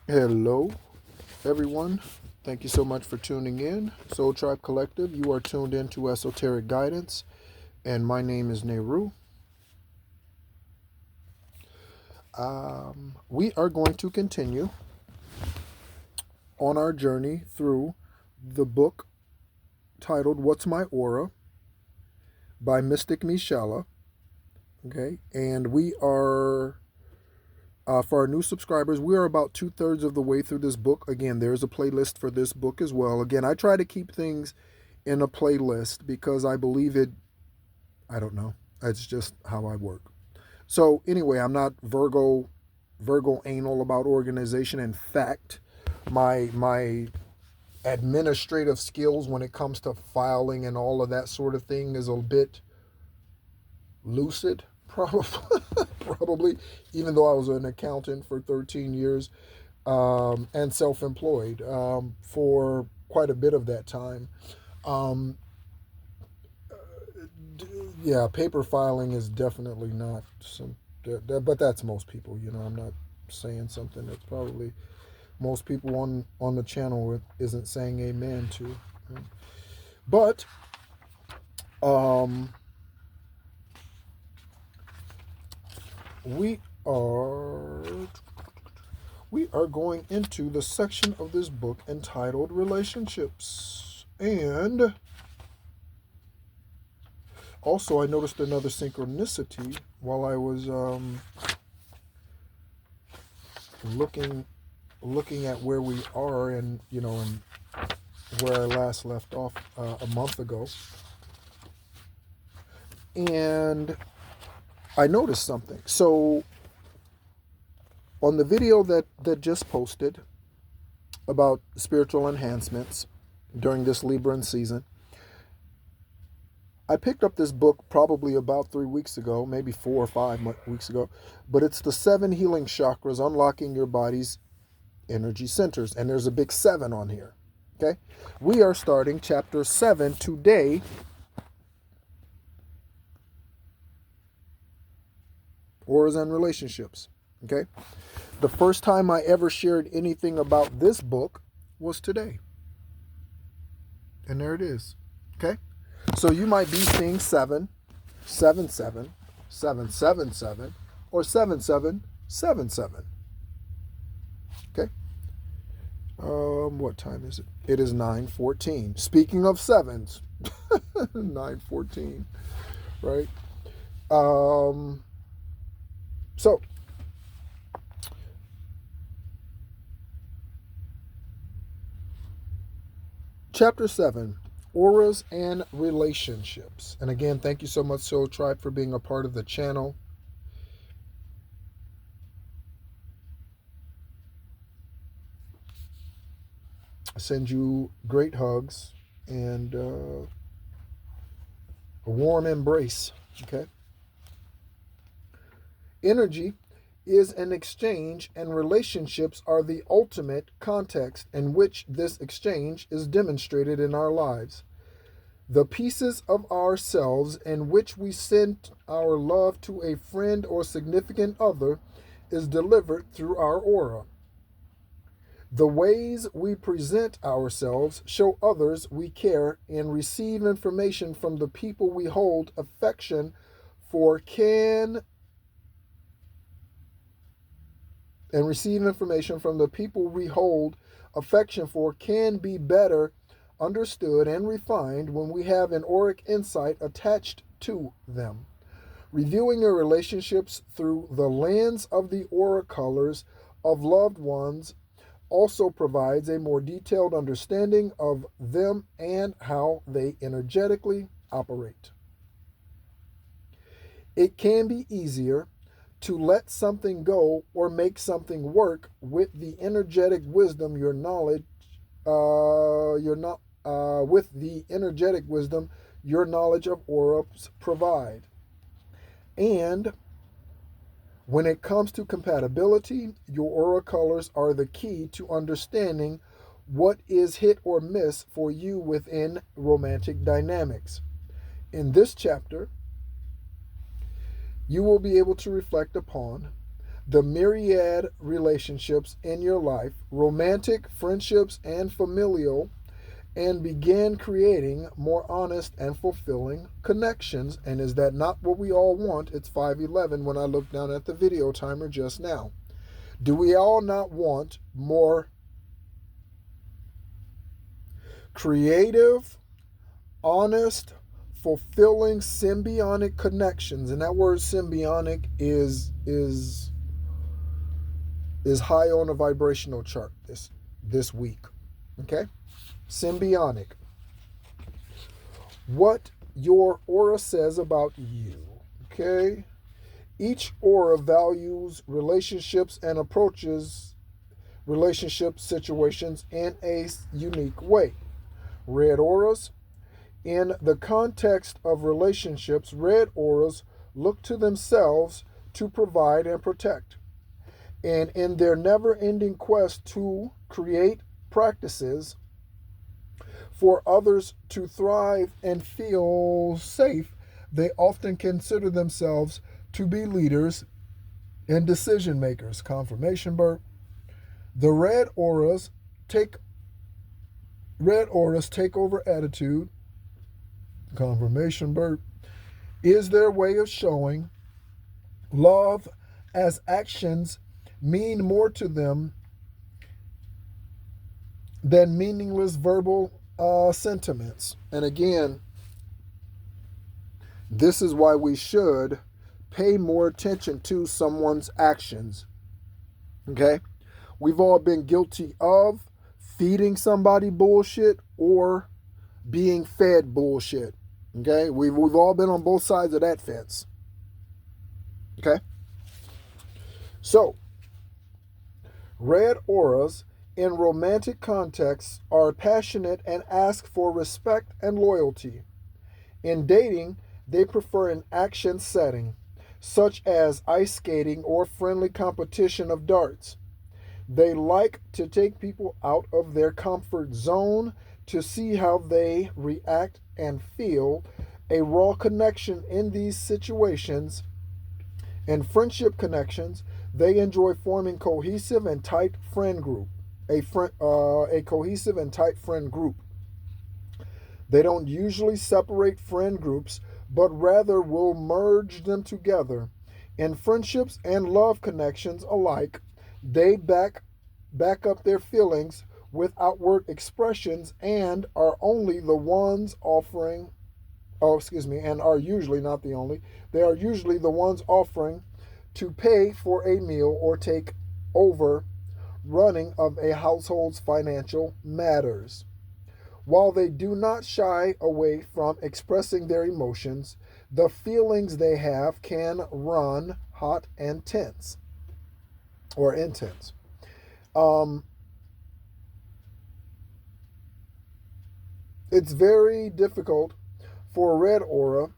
Hello, everyone. Thank you so much for tuning in. Soul Tribe Collective, you are tuned into Esoteric Guidance, and my name is Nehru. We are going to continue on our journey through the book titled What's My Aura by Mystic Micheala. Okay, and we are for our new subscribers, we are about 2/3 of the way through this book. Again, there's a playlist for this book as well. Again, I try to keep things in a playlist because I believe it. I don't know. It's just how I work. So anyway, I'm not Virgo anal about organization. In fact, my administrative skills when it comes to filing and all of that sort of thing is a bit lucid, probably. Probably, even though I was an accountant for 13 years and self-employed for quite a bit of that time. Um, yeah, paper filing is definitely not some, but that's most people. I'm not saying something that's probably most people on the channel isn't saying amen to. But um, we are we are going into the section of this book entitled Relationships. And also, I noticed another synchronicity while I was looking at where we are, and where I last left off a month ago. And I noticed something. So on the video that just posted about spiritual enhancements during this Libran season, I picked up this book probably about 3 weeks ago, maybe 4 or 5 weeks ago, but it's The 7 Healing Chakras, Unlocking Your Body's Energy Centers. And there's a big 7 on here. Okay? We are starting chapter 7 today. Auras and relationships. Okay? The first time I ever shared anything about this book was today. And there it is. Okay? So you might be seeing 777, 777, or 7777. Okay? What time is it? It is 9:14. Speaking of sevens, 9:14, right? So Chapter 7, Auras and Relationships. And again, thank you so much, Soul Tribe, for being a part of the channel. I send you great hugs and a warm embrace. Okay? Energy is an exchange, and relationships are the ultimate context in which this exchange is demonstrated in our lives. The pieces of ourselves in which we send our love to a friend or significant other is delivered through our aura. The ways we present ourselves show others we care and receive information from the people we hold affection for can and receive information from the people we hold affection for can be better understood and refined when we have an auric insight attached to them. Reviewing your relationships through the lens of the aura colors of loved ones also provides a more detailed understanding of them and how they energetically operate. It can be easier to let something go or make something work with the energetic wisdom your knowledge your not with the energetic wisdom your knowledge of auras provide. And when it comes to compatibility, your aura colors are the key to understanding what is hit or miss for you within romantic dynamics. In this chapter, you will be able to reflect upon the myriad relationships in your life, romantic, friendships, and familial, and begin creating more honest and fulfilling connections. And is that not what we all want? It's 5:11 when I looked down at the video timer just now. Do we all not want more creative, honest, fulfilling, symbiotic connections? And that word symbiotic is high on the vibrational chart this week. Okay? Symbiotic. What your aura says about you. Okay? Each aura values relationships and approaches relationship situations in a unique way. Red auras. In the context of relationships, red auras look to themselves to provide and protect. And in their never-ending quest to create practices for others to thrive and feel safe, they often consider themselves to be leaders and decision makers. Confirmation burp. The red auras take over attitude. Confirmation burp. Is their way of showing love, as actions mean more to them than meaningless verbal sentiments. And again, this is why we should pay more attention to someone's actions. Okay? We've all been guilty of feeding somebody bullshit or being fed bullshit. Okay? We've all been on both sides of that fence. Okay? So, red auras in romantic contexts are passionate and ask for respect and loyalty. In dating, they prefer an action setting, such as ice skating or friendly competition of darts. They like to take people out of their comfort zone to see how they react and feel a raw connection in these situations. And friendship connections, they enjoy forming cohesive and tight friend group. A cohesive and tight friend group. They don't usually separate friend groups, but rather will merge them together. In friendships and love connections alike, they back up their feelings with outward expressions and are only the ones offering, and are usually not the only, they are usually the ones offering to pay for a meal or take over running of a household's financial matters. While they do not shy away from expressing their emotions, the feelings they have can run hot and tense or intense. It's very difficult for a red aura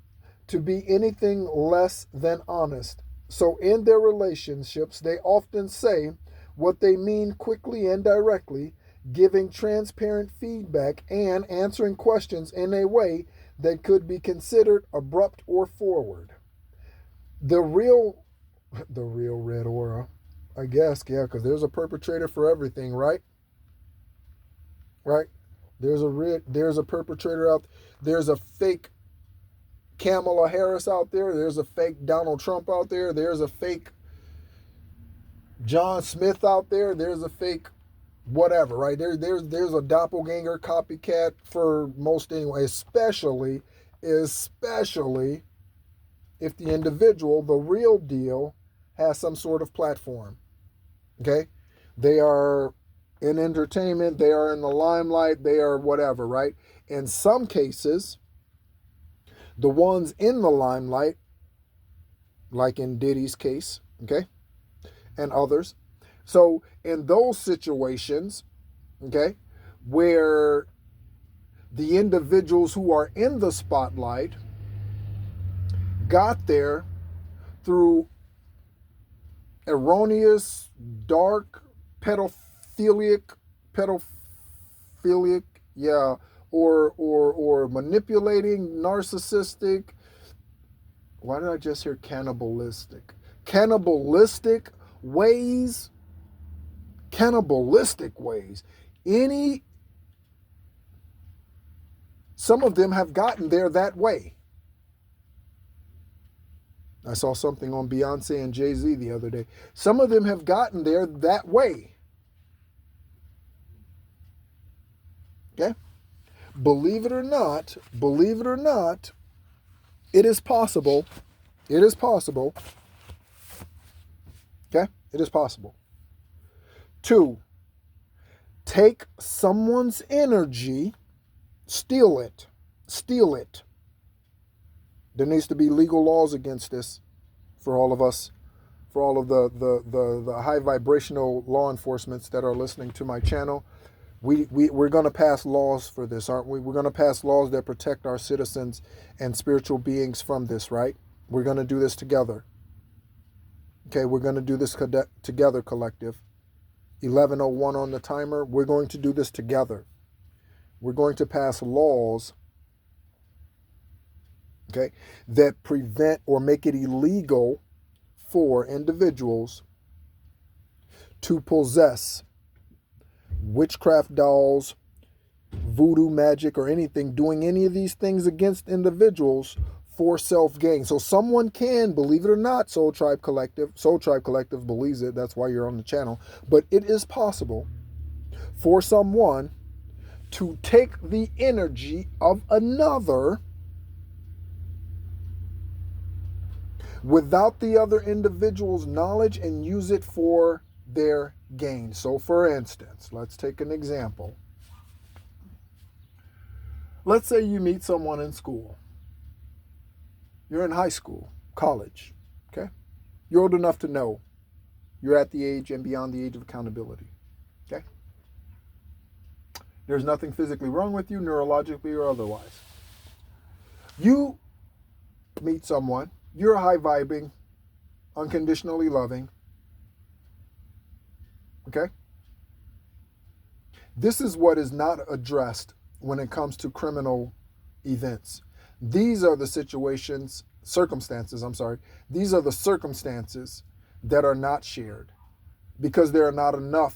to be anything less than honest. So in their relationships, they often say what they mean quickly and directly, giving transparent feedback and answering questions in a way that could be considered abrupt or forward. The real red aura, I guess, yeah, because there's a perpetrator for everything, right? Right? There's a perpetrator out. There's a fake Kamala Harris out there. There's a fake Donald Trump out there. There's a fake John Smith out there. There's a fake whatever, right? There's a doppelganger copycat for most anyway, especially if the individual, the real deal, has some sort of platform. Okay? They are in entertainment, they are in the limelight, they are whatever, right? In some cases, the ones in the limelight, like in Diddy's case, okay, and others. So in those situations, okay, where the individuals who are in the spotlight got there through erroneous, dark, pedophilic, yeah, or manipulating, narcissistic. Why did I just hear cannibalistic? Cannibalistic ways, cannibalistic ways. Some of them have gotten there that way. I saw something on Beyonce and Jay-Z the other day. Some of them have gotten there that way. Okay? Believe it or not, it is possible. It is possible. Okay? It is possible. 2, take someone's energy, steal it. Steal it. There needs to be legal laws against this for all of us, for all of the high vibrational law enforcements that are listening to my channel. We're going to pass laws for this, aren't we? We're going to pass laws that protect our citizens and spiritual beings from this, right? We're going to do this together. Okay, we're going to do this together, collective. 11:01 on the timer. We're going to do this together. We're going to pass laws, okay, that prevent or make it illegal for individuals to possess witchcraft dolls, voodoo magic, or anything, doing any of these things against individuals for self-gain. So someone can, believe it or not, Soul Tribe Collective believes it, that's why you're on the channel, but it is possible for someone to take the energy of another without the other individual's knowledge and use it for their gain. So for instance, let's take an example. Let's say you meet someone in school. You're in high school, college, okay? You're old enough to know. You're at the age and beyond the age of accountability, okay? There's nothing physically wrong with you, neurologically or otherwise. You meet someone, you're high-vibing, unconditionally loving, okay? This is what is not addressed when it comes to criminal events. These are the circumstances that are not shared because there are not enough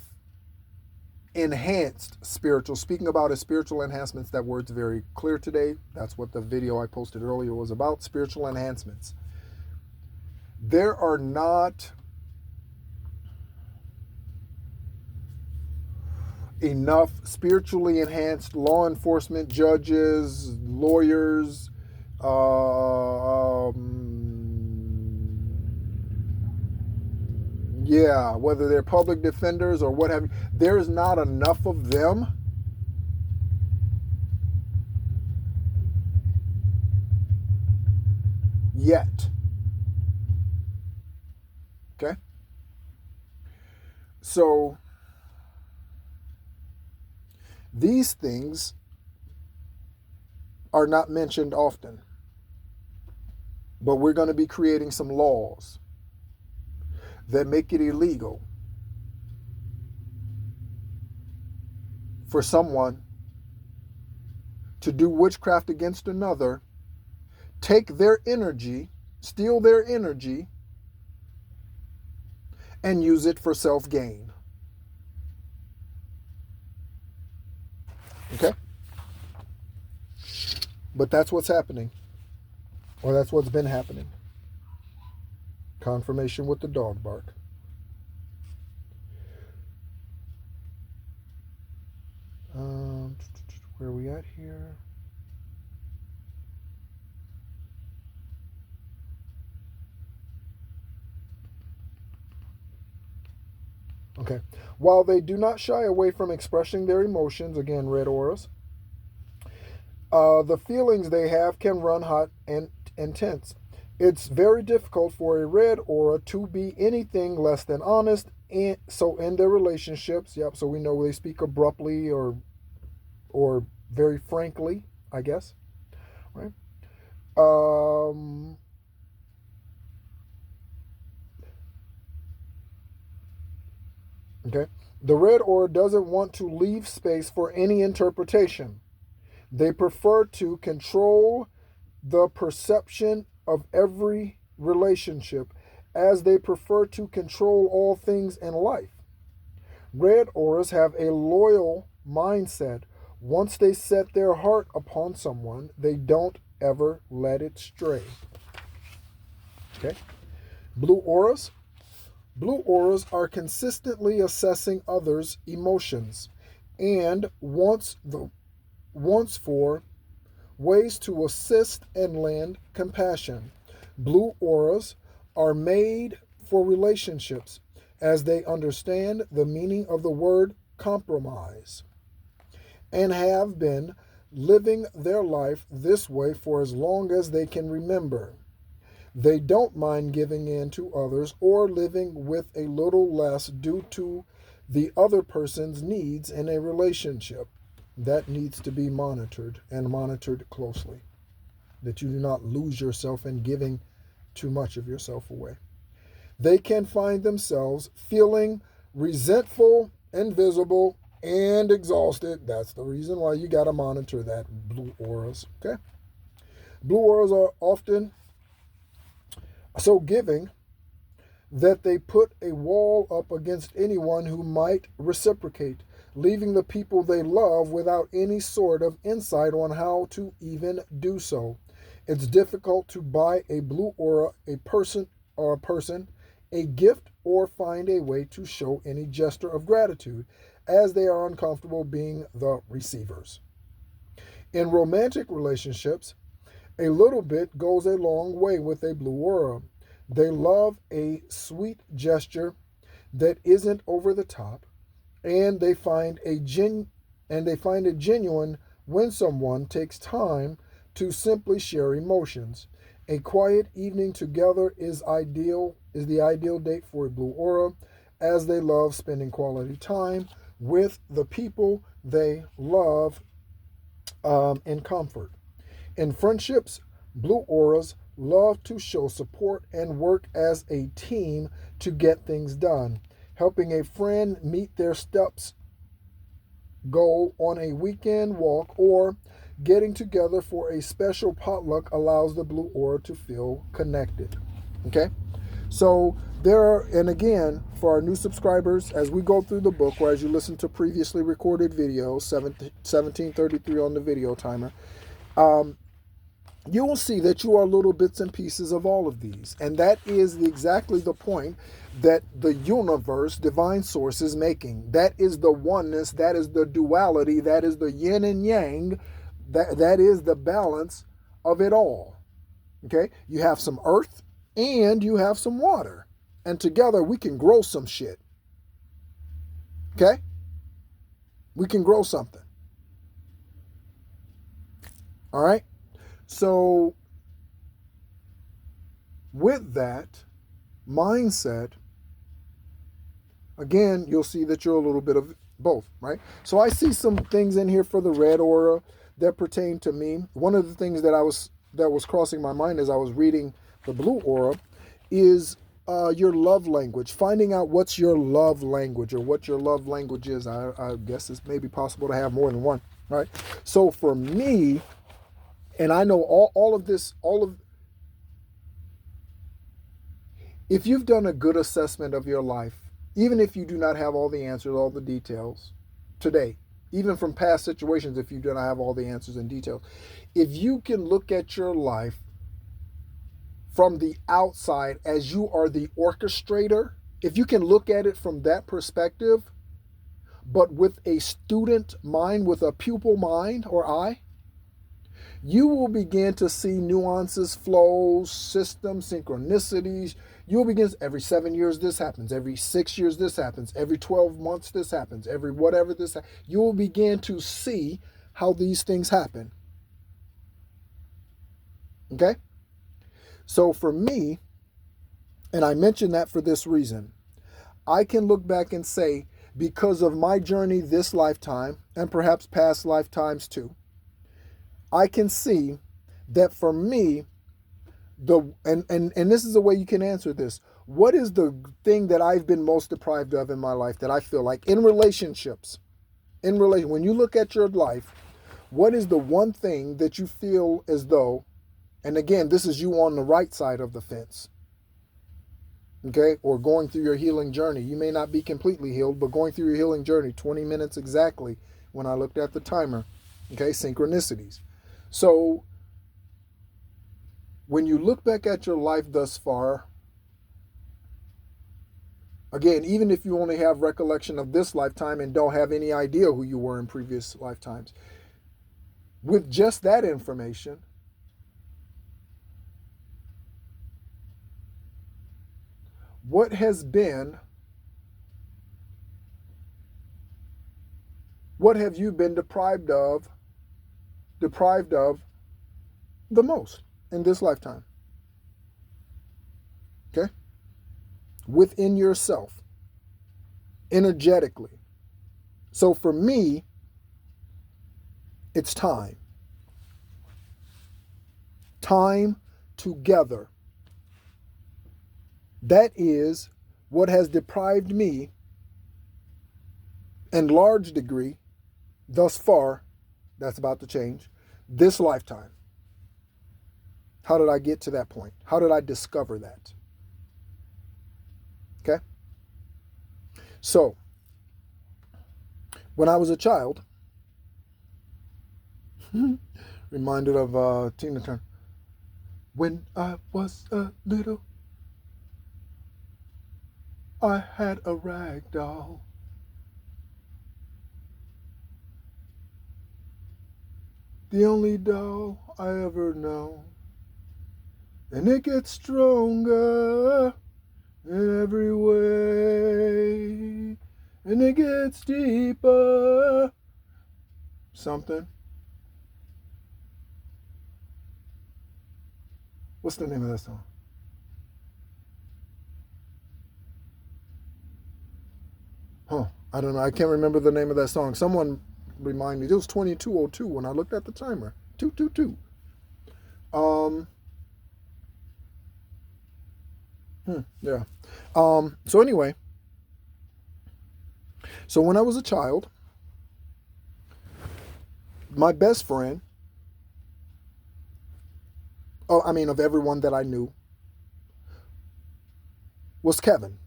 enhanced spiritual. Speaking about spiritual enhancements, that word's very clear today. That's what the video I posted earlier was about, spiritual enhancements. There are not enough spiritually enhanced law enforcement, judges, lawyers, whether they're public defenders or what have you, there's not enough of them yet. Okay? So these things are not mentioned often, but we're going to be creating some laws that make it illegal for someone to do witchcraft against another, take their energy, steal their energy, and use it for self-gain. Okay? But that's what's happening. Or that's what's been happening. Confirmation with the dog bark. Where are we at here? Okay. While they do not shy away from expressing their emotions, again, red auras, the feelings they have can run hot and intense. It's very difficult for a red aura to be anything less than honest. And so in their relationships, so we know they speak abruptly or very frankly, I guess, right? Okay. The red aura doesn't want to leave space for any interpretation. They prefer to control the perception of every relationship as they prefer to control all things in life. Red auras have a loyal mindset. Once they set their heart upon someone, they don't ever let it stray. Okay? Blue auras. Blue auras are consistently assessing others' emotions and wants for ways to assist and lend compassion. Blue auras are made for relationships as they understand the meaning of the word compromise and have been living their life this way for as long as they can remember. They don't mind giving in to others or living with a little less due to the other person's needs in a relationship. That needs to be monitored and monitored closely, that you do not lose yourself in giving too much of yourself away. They can find themselves feeling resentful, invisible, and exhausted. That's the reason why you got to monitor that, blue auras. Okay? Blue auras are often so giving that they put a wall up against anyone who might reciprocate, leaving the people they love without any sort of insight on how to even do so. It's difficult to buy a blue aura, a person, a gift, or find a way to show any gesture of gratitude, as they are uncomfortable being the receivers. In romantic relationships, a little bit goes a long way with a blue aura. They love a sweet gesture that isn't over the top, and they find it genuine when someone takes time to simply share emotions. A quiet evening together is the ideal date for a blue aura, as they love spending quality time with the people they love in comfort. In friendships, blue auras love to show support and work as a team to get things done. Helping a friend meet their steps goal on a weekend walk or getting together for a special potluck allows the blue aura to feel connected. Okay? So there are, and again, for our new subscribers, as we go through the book, or as you listen to previously recorded videos, 1733 on the video timer, you will see that you are little bits and pieces of all of these. And that is exactly the point that the universe, divine source, is making. That is the oneness, that is the duality, that is the yin and yang, that is the balance of it all. Okay? You have some earth and you have some water. And together we can grow some shit. Okay? We can grow something. All right? So, with that mindset, again, you'll see that you're a little bit of both, right? So I see some things in here for the red aura that pertain to me. One of the things that was crossing my mind as I was reading the blue aura is your love language. Finding out what's your love language or what your love language is. I guess it's maybe possible to have more than one, right? So for me, and I know all of this, if you've done a good assessment of your life, even if you do not have all the answers, all the details today, even from past situations, if you do not have all the answers and details, if you can look at your life from the outside as you are the orchestrator, if you can look at it from that perspective, but with a student mind, with a pupil mind or eye, you will begin to see nuances, flows, systems, synchronicities. You'll begin, every 7 years this happens, every 6 years this happens, every 12 months this happens, every whatever this happens. You will begin to see how these things happen. Okay? So for me, and I mention that for this reason, I can look back and say, because of my journey this lifetime, and perhaps past lifetimes too, I can see that for me, and this is the way you can answer this. What is the thing that I've been most deprived of in my life that I feel like in relationships, when you look at your life, what is the one thing that you feel as though, and again, this is you on the right side of the fence, okay, or going through your healing journey. You may not be completely healed, but going through your healing journey, 20 minutes exactly when I looked at the timer, okay, synchronicities. So when you look back at your life thus far, again, even if you only have recollection of this lifetime and don't have any idea who you were in previous lifetimes, with just that information, what have you been deprived of the most in this lifetime? Okay? Within yourself, energetically. So for me, it's time. Time together. That is what has deprived me in large degree thus far. That's about to change this lifetime. How did I get to that point? How did I discover that? Okay? So, when I was a child, reminded of Tina Turner. When I was a little, I had a rag doll. The only doll I ever know. And it gets stronger in every way. And it gets deeper. Something. What's the name of that song? I don't know. I can't remember the name of that song. Someone remind me. It was 22:02 when I looked at the timer. 222. Yeah. So anyway. So when I was a child, my best friend, of everyone that I knew, was Kevin.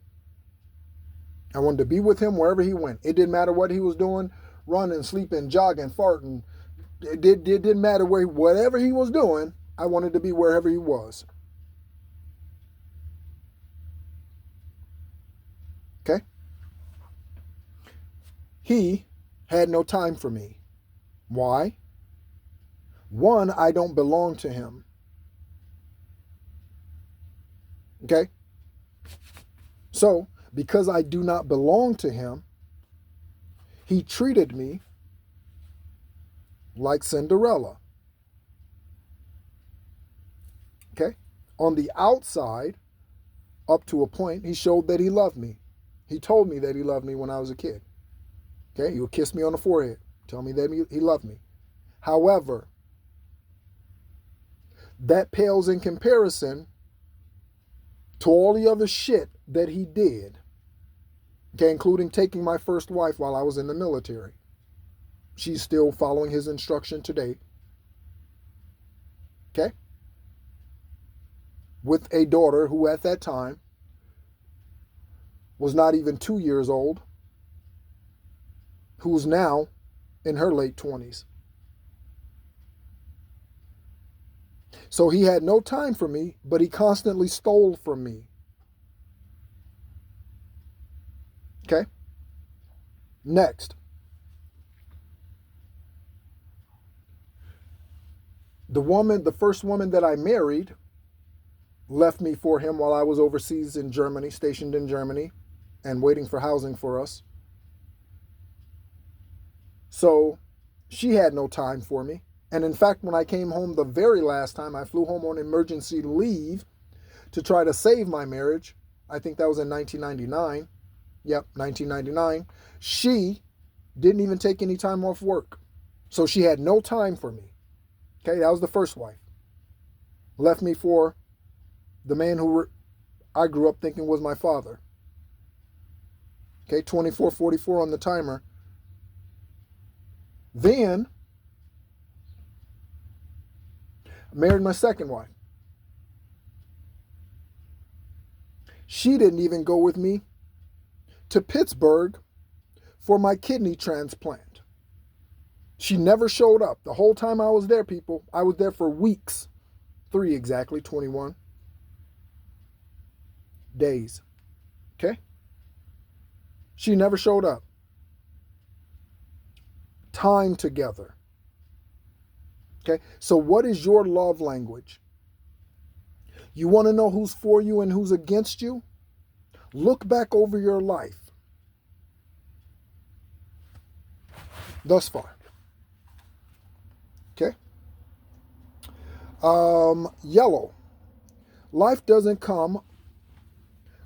I wanted to be with him wherever he went. It didn't matter what he was doing, running, sleeping, jogging, farting. It didn't matter whatever he was doing. I wanted to be wherever he was. Okay? He had no time for me. Why? One, I don't belong to him. Okay? So, because I do not belong to him, he treated me like Cinderella. Okay? On the outside, up to a point, he showed that he loved me. He told me that he loved me when I was a kid. Okay? He would kiss me on the forehead, tell me that he loved me. However, that pales in comparison to all the other shit that he did. Okay, including taking my first wife while I was in the military. She's still following his instruction today. Okay? With a daughter who at that time was not even 2 years old, who's now in her late 20s. So he had no time for me, but he constantly stole from me. Okay? Next. The first woman that I married, left me for him while I was overseas in Germany, stationed in Germany, and waiting for housing for us. So she had no time for me. And in fact, when I came home the very last time, I flew home on emergency leave to try to save my marriage. I think that was in 1999. Yep, 1999. She didn't even take any time off work. So she had no time for me. Okay, that was the first wife. Left me for the man who I grew up thinking was my father. Okay, 24:44 on the timer. Then, I married my second wife. She didn't even go with me to Pittsburgh for my kidney transplant. She never showed up. The whole time I was there, people, I was there for weeks. 3 exactly, 21 days. Okay? She never showed up. Time together. Okay? So what is your love language? You want to know who's for you and who's against you? Look back over your life thus far. Okay? Yellow. Life doesn't come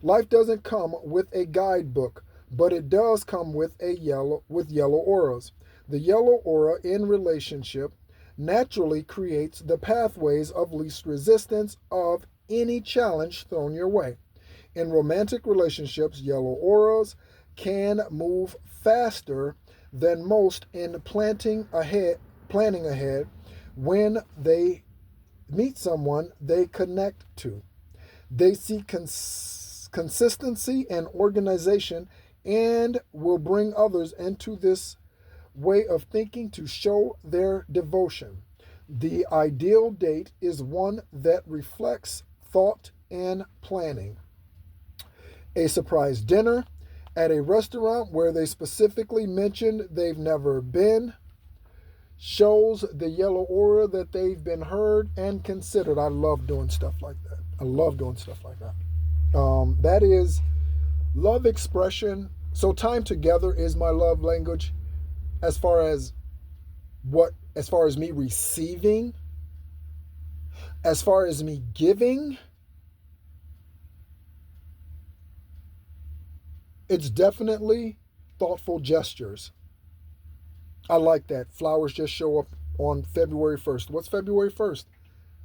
with a guidebook, but it does come with yellow auras. The yellow aura in relationship naturally creates the pathways of least resistance of any challenge thrown your way. In romantic relationships, yellow auras can move faster than most in planning ahead when they meet someone they connect to. They see consistency and organization and will bring others into this way of thinking to show their devotion. The ideal date is one that reflects thought and planning. A surprise dinner at a restaurant where they specifically mentioned they've never been shows the yellow aura that they've been heard and considered. I love doing stuff like that. That is love expression. So time together is my love language as far as me receiving, as far as me giving. It's definitely thoughtful gestures. I like that. Flowers just show up on February 1st. What's February 1st?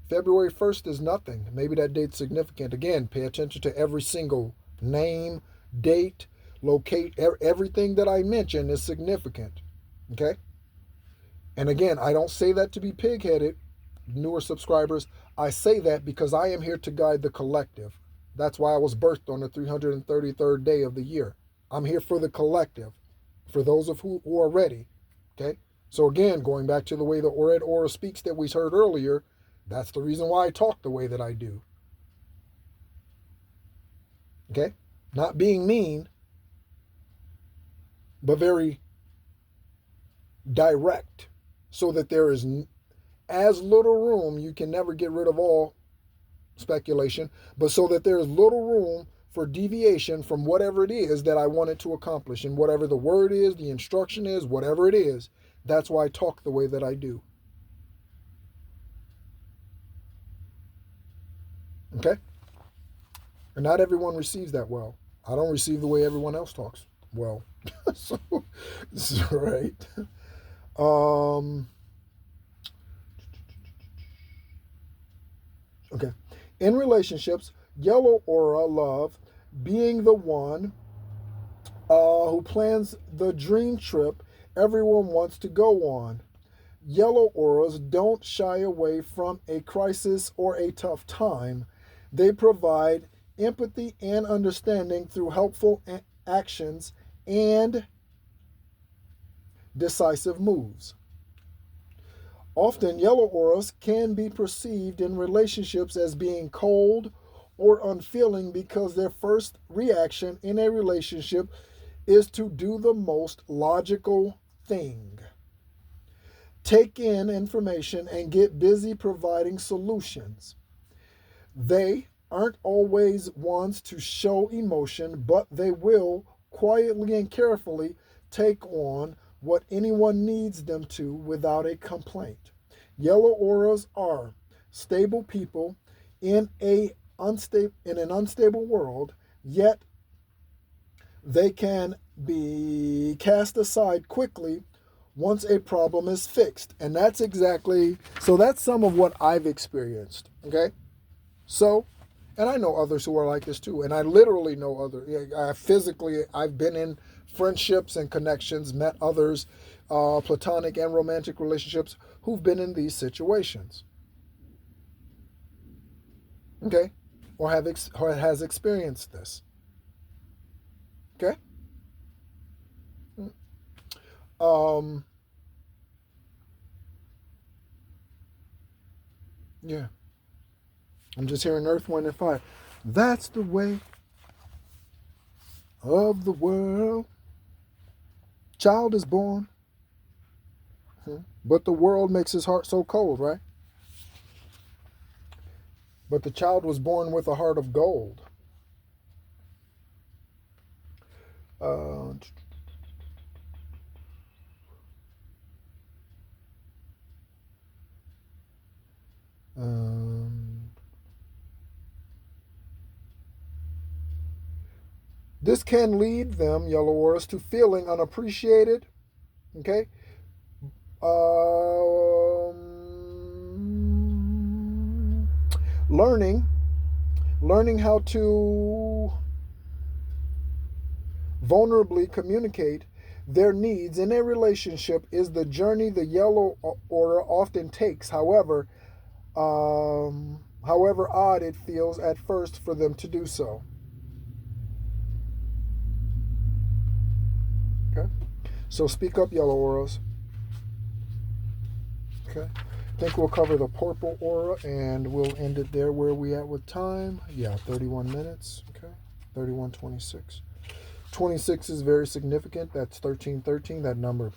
February 1st is nothing. Maybe that date's significant. Again, pay attention to every single name, date, locate. Everything that I mention is significant. Okay? And again, I don't say that to be pig-headed, newer subscribers. I say that because I am here to guide the collective. That's why I was birthed on the 333rd day of the year. I'm here for the collective, for those of who are ready. Okay? So again, going back to the way the red aura speaks that we heard earlier, that's the reason why I talk the way that I do. Okay? Not being mean, but very direct, so that there is as little room. You can never get rid of all speculation, but so that there is little room for deviation from whatever it is that I wanted to accomplish, and whatever the word is, the instruction is, whatever it is. That's why I talk the way that I do. Okay? And not everyone receives that well. I don't receive the way everyone else talks well. So, right. Okay. In relationships, yellow aura love being the one who plans the dream trip everyone wants to go on. Yellow auras don't shy away from a crisis or a tough time. They provide empathy and understanding through helpful actions and decisive moves. Often, yellow auras can be perceived in relationships as being cold or unfeeling because their first reaction in a relationship is to do the most logical thing. Take in information and get busy providing solutions. They aren't always ones to show emotion, but they will quietly and carefully take on what anyone needs them to without a complaint. Yellow auras are stable people in an unstable world, yet they can be cast aside quickly once a problem is fixed. And that's some of what I've experienced. Okay? So, and I know others who are like this too. And I literally know I've been in friendships and connections, met others, platonic and romantic relationships who've been in these situations. Okay? or has experienced this. Okay? Um, yeah. I'm just hearing Earth, Wind, and Fire. That's the way of the world. Child is born, but the world makes his heart so cold, right? But the child was born with a heart of gold. Uh, um, this can lead them, yellow auras, to feeling unappreciated. Okay. Learning how to vulnerably communicate their needs in a relationship is the journey the yellow aura often takes. However odd it feels at first for them to do so. Okay, so speak up, yellow auras. Okay, I think we'll cover the purple aura and we'll end it there. Where are we at with time? Yeah, 31 minutes. Okay, 31:26. 26 is very significant. That's 1313. That number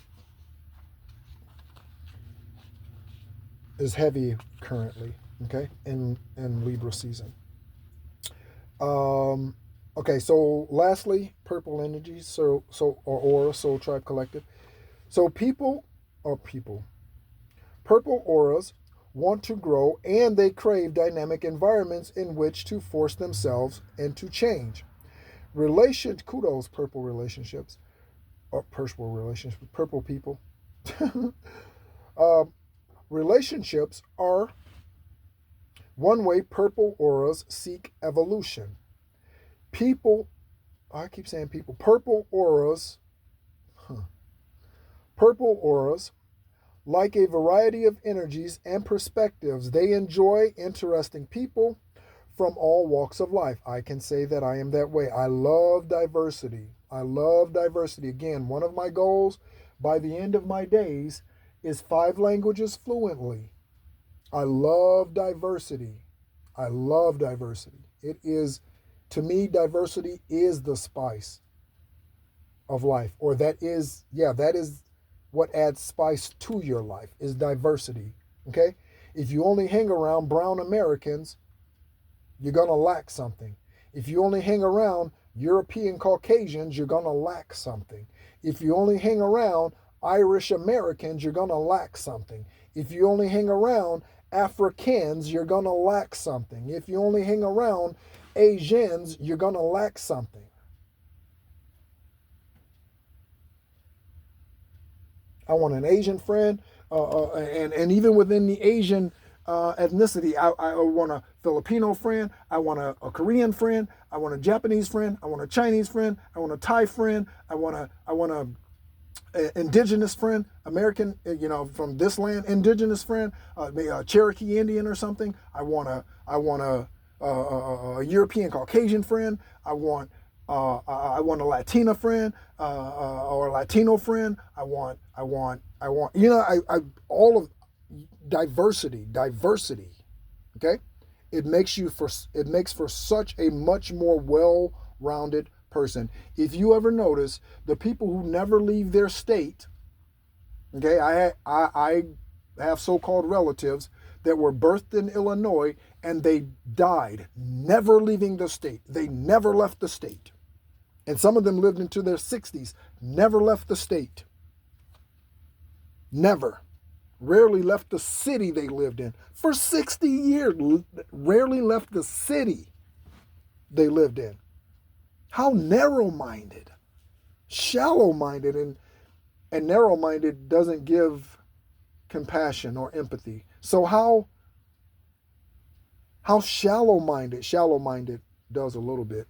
is heavy currently, okay, in Libra season. Okay, so lastly, purple energy, or aura, soul tribe collective. So purple auras want to grow and they crave dynamic environments in which to force themselves into change. Kudos, purple relationships, or purple people. uh, Relationships are one way purple auras seek evolution. I keep saying people, purple auras, like a variety of energies and perspectives, they enjoy interesting people from all walks of life. I can say that I am that way. I love diversity. Again, one of my goals by the end of my days is 5 languages fluently. I love diversity. It is, to me, diversity is the spice of life. Or that is what adds spice to your life, is diversity. Okay? If you only hang around brown Americans, you're going to lack something. If you only hang around European Caucasians, you're going to lack something. If you only hang around Irish Americans, you're going to lack something. If you only hang around Africans, you're going to lack something. If you only hang around Asians, you're going to lack something. I want an Asian friend, and even within the Asian ethnicity, I want a Filipino friend, I want a Korean friend, I want a Japanese friend, I want a Chinese friend, I want a Thai friend, I want a indigenous friend, American, from this land, indigenous friend, maybe a Cherokee Indian or something. I want a European Caucasian friend. I want a Latina friend, or a Latino friend. I want, all of diversity. Okay. It makes for such a much more well-rounded person. If you ever notice, the people who never leave their state, okay, I have so-called relatives that were birthed in Illinois and they died never leaving the state. They never left the state. And some of them lived into their 60s, never left the state. Never. Rarely left the city they lived in. For 60 years, rarely left the city they lived in. How narrow-minded, shallow-minded, and narrow-minded doesn't give compassion or empathy. So how shallow-minded does a little bit,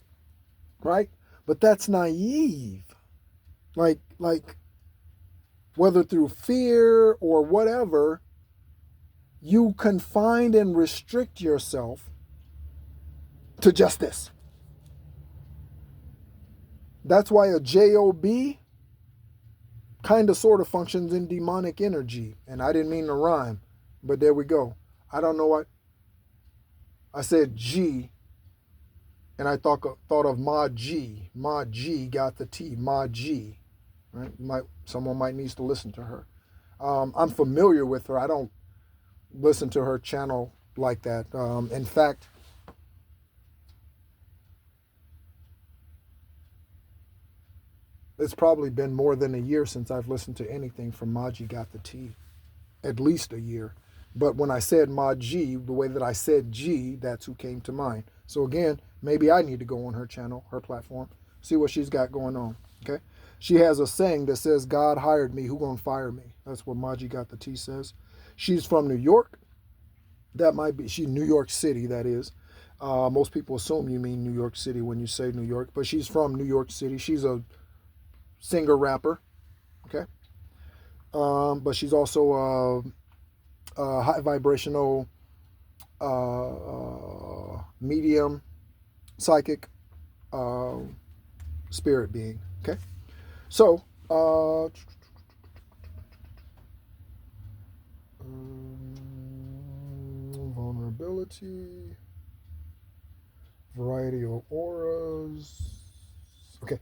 right? But that's naive. Like whether through fear or whatever, you confine and restrict yourself to just this. That's why a job kind of sort of functions in demonic energy. And I didn't mean to rhyme, but there we go. I don't know what I said. G, and I thought of Ma G. Ma G got the T. Ma G. Right? Someone might need to listen to her. I'm familiar with her. I don't listen to her channel like that. In fact, it's probably been more than a year since I've listened to anything from Maji Got the Tea. At least a year. But when I said Maji, the way that I said G, that's who came to mind. So again, maybe I need to go on her channel, her platform, see what she's got going on. Okay? She has a saying that says, God hired me, who gonna fire me? That's what Maji Got the Tea says. She's from New York. That might be, she's New York City, that is. Most people assume you mean New York City when you say New York, but she's from New York City. She's a singer rapper, okay, but she's also a high vibrational medium, psychic, spirit being. Okay, so vulnerability, variety of auras. Okay.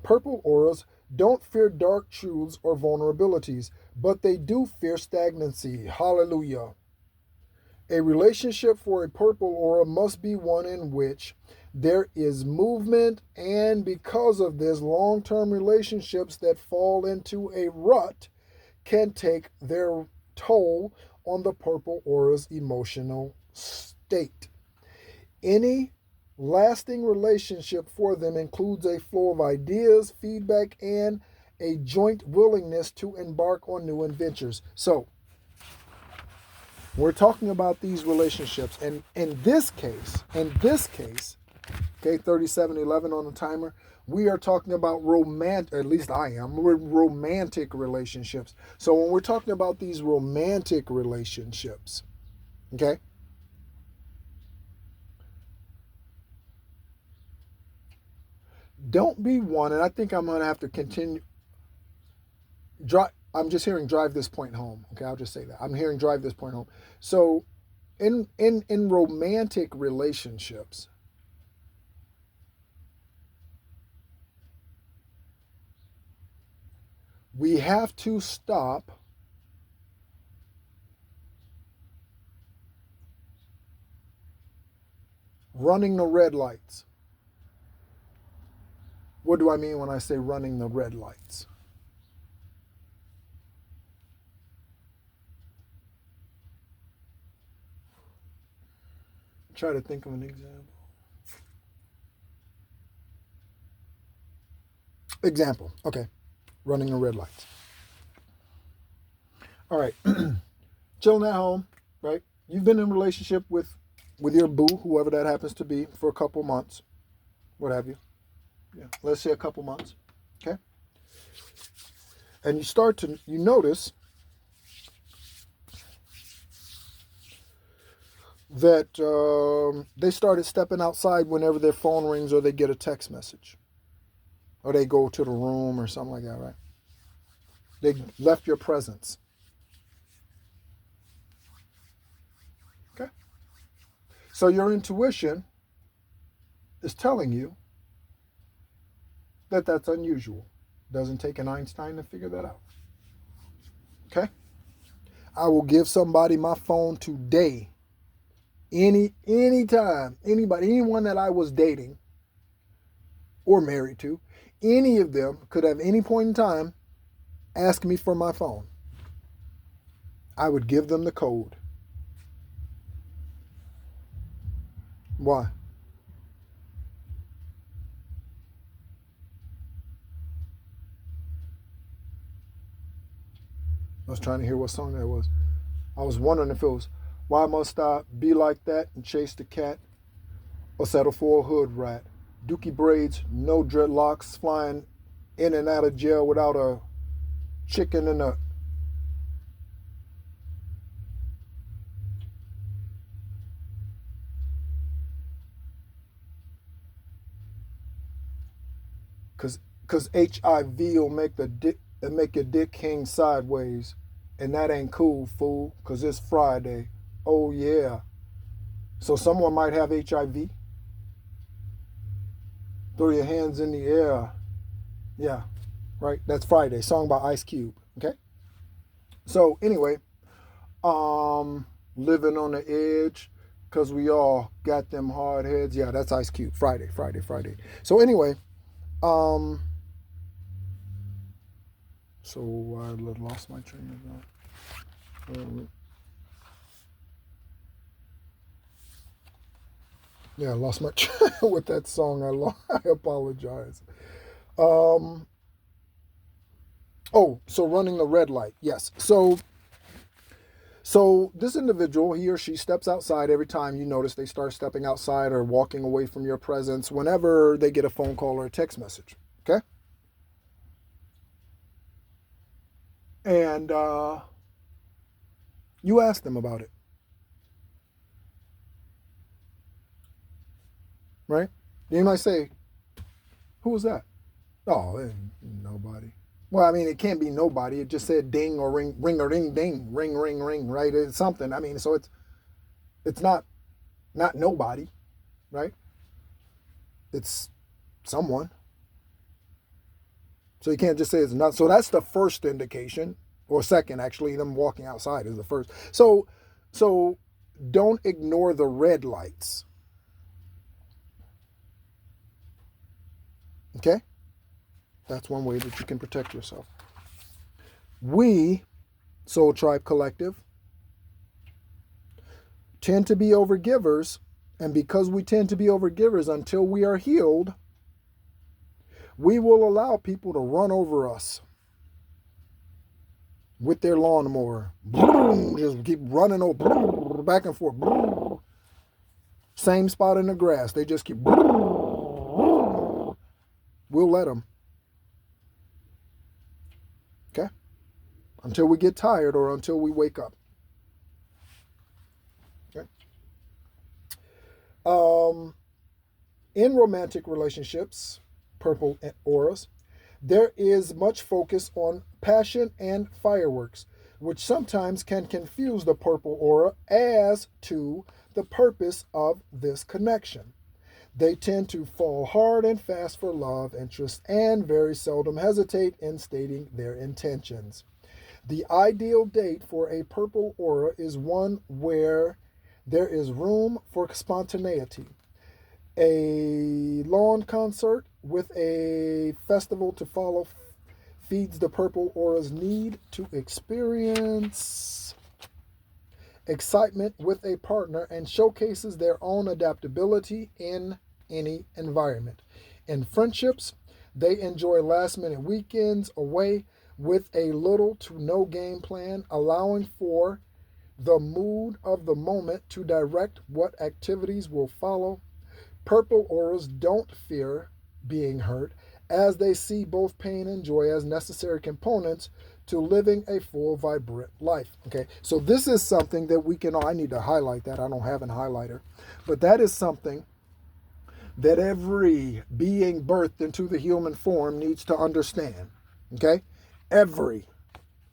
Purple auras don't fear dark truths or vulnerabilities, but they do fear stagnancy. Hallelujah. A relationship for a purple aura must be one in which there is movement, and because of this, long-term relationships that fall into a rut can take their toll on the purple aura's emotional state. Any lasting relationship for them includes a flow of ideas, feedback, and a joint willingness to embark on new adventures. So, we're talking about these relationships, and in this case, okay, 3711 on the timer, we are talking about romantic, at least I am, romantic relationships. So when we're talking about these romantic relationships, okay, don't be one, and I think I'm going to have to continue. I'm just hearing drive this point home. Okay, I'll just say that. I'm hearing drive this point home. So in romantic relationships, we have to stop running the red lights. What do I mean when I say running the red lights? Try to think of an example. Example. Okay. Running the red lights. All right. Chilling at home, right? You've been in a relationship with your boo, whoever that happens to be, for a couple months. What have you? Yeah. Let's say a couple months. Okay. And you notice that they started stepping outside whenever their phone rings or they get a text message. Or they go to the room or something like that, right? They left your presence. Okay? So your intuition is telling you that that's unusual. Doesn't take an Einstein to figure that out. Okay? I will give somebody my phone today. Anytime, anyone that I was dating or married to, any of them could have any point in time ask me for my phone. I would give them the code. Why? I was trying to hear what song that was. I was wondering if it was, why must I be like that and chase the cat or settle for a hood rat? Dookie braids, no dreadlocks, flying in and out of jail without a chicken in a... Cause HIV will make make your dick hang sideways, and that ain't cool, fool. Cause it's Friday. Oh yeah. So someone might have HIV. Throw your hands in the air. Yeah, right. That's Friday. Song by Ice Cube. Okay. So anyway, living on the edge, cause we all got them hard heads. Yeah, that's Ice Cube. Friday, Friday, Friday. So anyway, so I lost my train of thought. Yeah, I lost my train with that song. I apologize. Um, so running the red light. Yes. So this individual, he or she steps outside every time you notice they start stepping outside or walking away from your presence whenever they get a phone call or a text message. Okay? And you ask them about it. Right? You might say, who was that? Oh, nobody. Well, I mean, it can't be nobody. It just said ding or ring, ring or ding, ding, ring, ring, ring, right? It's something. I mean, so it's not nobody, right? It's someone. So you can't just say it's not. So that's the first indication, or second, actually. Them walking outside is the first. So don't ignore the red lights. Okay? That's one way that you can protect yourself. We, Soul Tribe Collective, tend to be overgivers, and because we tend to be overgivers until we are healed, we will allow people to run over us with their lawnmower. Just keep running over, back and forth. Same spot in the grass. They just keep. We'll let them. Okay? Until we get tired or until we wake up. Okay? In romantic relationships, purple auras, there is much focus on passion and fireworks, which sometimes can confuse the purple aura as to the purpose of this connection. They tend to fall hard and fast for love interest and very seldom hesitate in stating their intentions. The ideal date for a purple aura is one where there is room for spontaneity. A lawn concert with a festival to follow feeds the purple aura's need to experience excitement with a partner and showcases their own adaptability in any environment. In friendships, they enjoy last-minute weekends away with a little to no game plan, allowing for the mood of the moment to direct what activities will follow. Purple auras don't fear being hurt, as they see both pain and joy as necessary components to living a full, vibrant life. Okay, so this is something that we can, I need to highlight that. I don't have a highlighter. But that is something that every being birthed into the human form needs to understand. Okay? Every,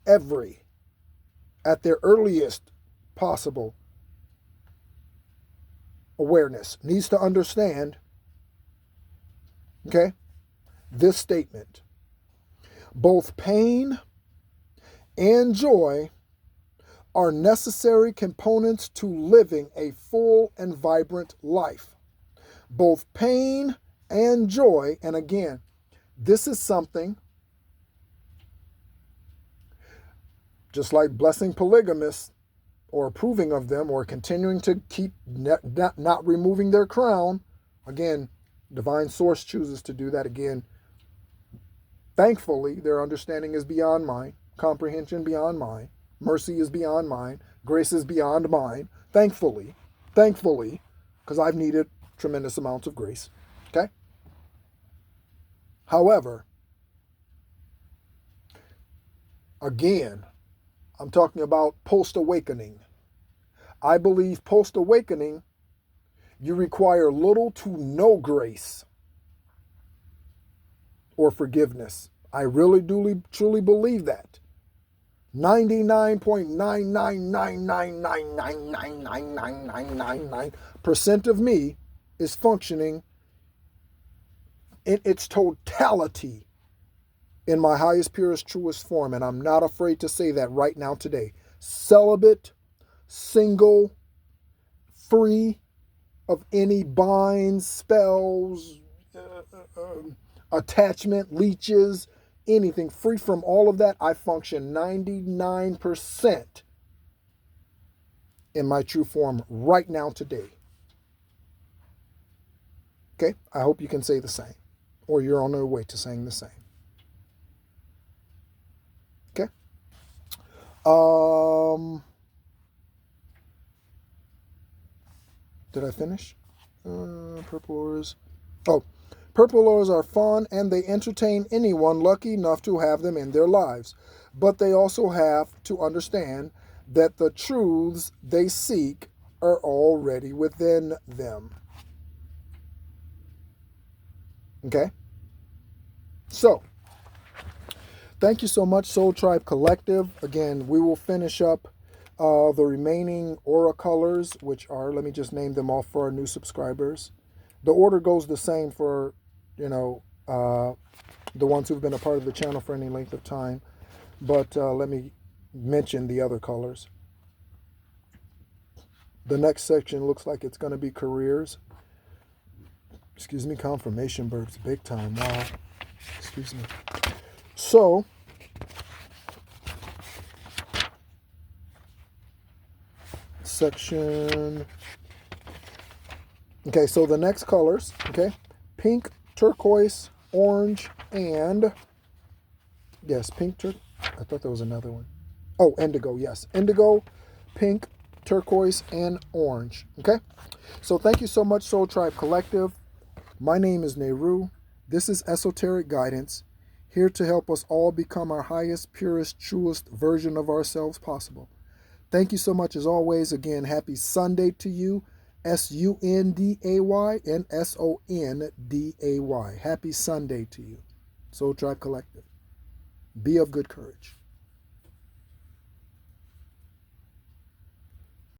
at their earliest possible awareness, needs to understand, okay, this statement. Both pain and joy are necessary components to living a full and vibrant life. Both pain and joy, and again, this is something, just like blessing polygamists or approving of them or continuing to keep not removing their crown. Again, divine source chooses to do that. Again, thankfully, their understanding is beyond mine, comprehension beyond mine, mercy is beyond mine, grace is beyond mine. Thankfully, because I've needed tremendous amounts of grace. Okay? However, again, I'm talking about post-awakening. I believe post-awakening, you require little to no grace. or forgiveness. I really, do, truly believe that. 99.999999999% of me is functioning in its totality in my highest, purest, truest form. And I'm not afraid to say that right now today. Celibate, single, free of any binds, spells, attachment, leeches, anything. Free from all of that. I function 99% in my true form right now today. Okay? I hope you can say the same. Or you're on your way to saying the same. Okay? Did I finish? Purple ores. Oh, purple ores are fun and they entertain anyone lucky enough to have them in their lives. But they also have to understand that the truths they seek are already within them. Okay? So, thank you so much, Soul Tribe Collective. Again, we will finish up the remaining aura colors, which are, let me just name them off for our new subscribers. The order goes the same for, the ones who've been a part of the channel for any length of time. But let me mention the other colors. The next section looks like it's going to be careers. Excuse me, confirmation burps, big time. Wow. Excuse me. So, section. Okay, so the next colors, okay, pink, turquoise, orange, and yes, pink, I thought there was another one. Oh, indigo, yes, indigo, pink, turquoise, and orange. Okay, so thank you so much, Soul Tribe Collective. My name is Nehru. This is Esoteric Guidance, here to help us all become our highest, purest, truest version of ourselves possible. Thank you so much as always. Again, happy Sunday to you. Sunday and Sonday. Happy Sunday to you. Soul Tribe Collective. Be of good courage.